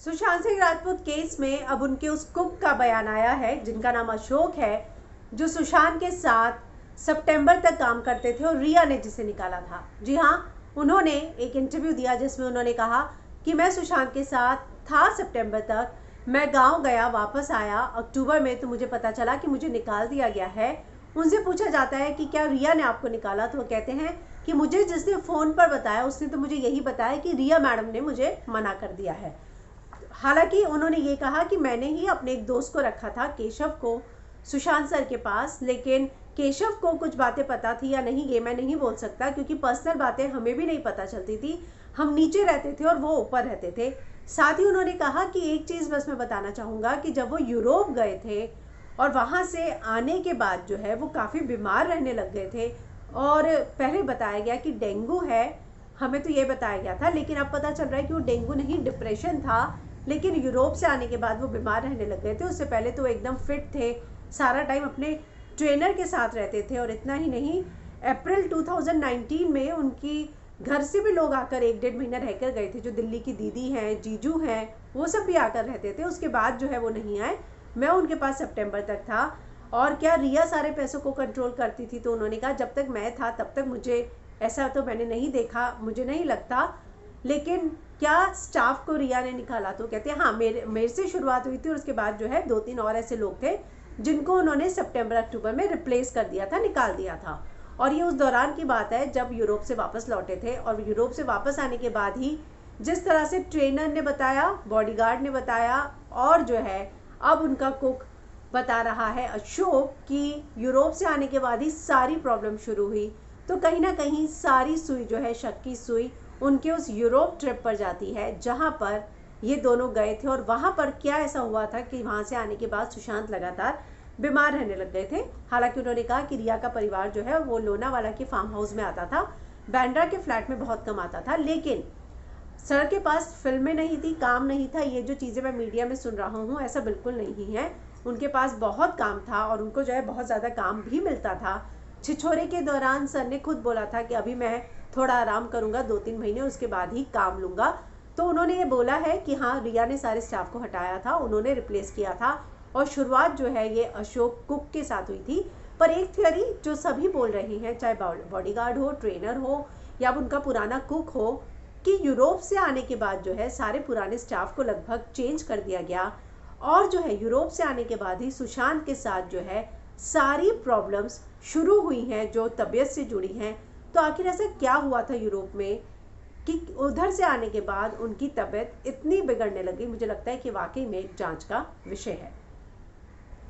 Sushant Singh Rajput case में अब उनके उस कुक का बयान आया है जिनका नाम अशोक है, जो सुशांत के साथ सितंबर तक काम करते थे और रिया ने जिसे निकाला था। जी हाँ, उन्होंने एक इंटरव्यू दिया जिसमें उन्होंने कहा कि मैं सुशांत के साथ था सितंबर तक, मैं गांव गया, वापस आया अक्टूबर में तो मुझे पता चला कि मुझे निकाल दिया गया है। उनसे पूछा जाता है कि क्या रिया ने आपको निकाला, तो वो कहते हैं कि मुझे जिसने फ़ोन पर बताया उसने तो मुझे यही बताया कि रिया मैडम ने मुझे मना कर दिया है। हालांकि उन्होंने ये कहा कि मैंने ही अपने एक दोस्त को रखा था, केशव को, सुशांत सर के पास, लेकिन केशव को कुछ बातें पता थी या नहीं ये मैं नहीं बोल सकता, क्योंकि पर्सनल बातें हमें भी नहीं पता चलती थी। हम नीचे रहते थे और वो ऊपर रहते थे। साथ ही उन्होंने कहा कि एक चीज़ बस मैं बताना चाहूँगा कि जब वो यूरोप गए थे और वहाँ से आने के बाद जो है वो काफ़ी बीमार रहने लग गए थे, और पहले बताया गया कि डेंगू है, हमें तो ये बताया गया था, लेकिन अब पता चल रहा है कि वो डेंगू नहीं डिप्रेशन था। लेकिन यूरोप से आने के बाद वो बीमार रहने लग गए थे। उससे पहले तो वो एकदम फिट थे, सारा टाइम अपने ट्रेनर के साथ रहते थे। और इतना ही नहीं, अप्रैल 2019 में उनकी घर से भी लोग आकर 1-1.5 महीना रहकर गए थे, जो दिल्ली की दीदी हैं, जीजू हैं, वो सब भी आकर रहते थे। उसके बाद जो है वो नहीं आए। मैं उनके पास सितंबर तक था। और क्या रिया सारे पैसों को कंट्रोल करती थी, तो उन्होंने कहा जब तक मैं था तब तक मुझे ऐसा तो मैंने नहीं देखा, मुझे नहीं लगता। लेकिन क्या स्टाफ को रिया ने निकाला, तो कहते हैं हाँ, मेरे से शुरुआत हुई थी और उसके बाद जो है 2-3 और ऐसे लोग थे जिनको उन्होंने सितंबर अक्टूबर में रिप्लेस कर दिया था, निकाल दिया था। और ये उस दौरान की बात है जब यूरोप से वापस लौटे थे। और यूरोप से वापस आने के बाद ही जिस तरह से ट्रेनर ने बताया, बॉडीगार्ड ने बताया, और जो है अब उनका कुक बता रहा है अशोक कि यूरोप से आने के बाद ही सारी प्रॉब्लम शुरू हुई। तो कहीं ना कहीं सारी सुई जो है, शक की सुई उनके उस यूरोप ट्रिप पर जाती है जहां पर ये दोनों गए थे। और वहां पर क्या ऐसा हुआ था कि वहां से आने के बाद सुशांत लगातार बीमार रहने लग गए थे। हालांकि उन्होंने कहा कि रिया का परिवार जो है वो लोनावाला के फार्म हाउस में आता था, बांद्रा के फ्लैट में बहुत कम आता था, लेकिन सर के पास फिल्में नहीं थी, काम नहीं था। ये जो चीज़ें मैं मीडिया में सुन रहा हूँ ऐसा बिल्कुल नहीं है। उनके पास बहुत काम था और उनको जो है बहुत ज़्यादा काम भी मिलता था। छिछोरे के दौरान सर ने खुद बोला था कि अभी मैं थोड़ा आराम करूंगा 2-3 महीने, उसके बाद ही काम लूंगा। तो उन्होंने ये बोला है कि हाँ, रिया ने सारे स्टाफ को हटाया था, उन्होंने रिप्लेस किया था। और शुरुआत जो है ये अशोक कुक के साथ हुई थी। पर एक थियोरी जो सभी बोल रहे हैं, चाहे बॉडीगार्ड हो, ट्रेनर हो या उनका पुराना कुक हो, कि यूरोप से आने के बाद जो है सारे पुराने स्टाफ को लगभग चेंज कर दिया गया। और जो है यूरोप से आने के बाद ही सुशांत के साथ जो है सारी प्रॉब्लम्स शुरू हुई हैं जो तबीयत से जुड़ी हैं। तो आखिर ऐसा क्या हुआ था यूरोप में कि उधर से आने के बाद उनकी तबीयत इतनी बिगड़ने लगी? मुझे लगता है कि वाकई में एक जांच का विषय है।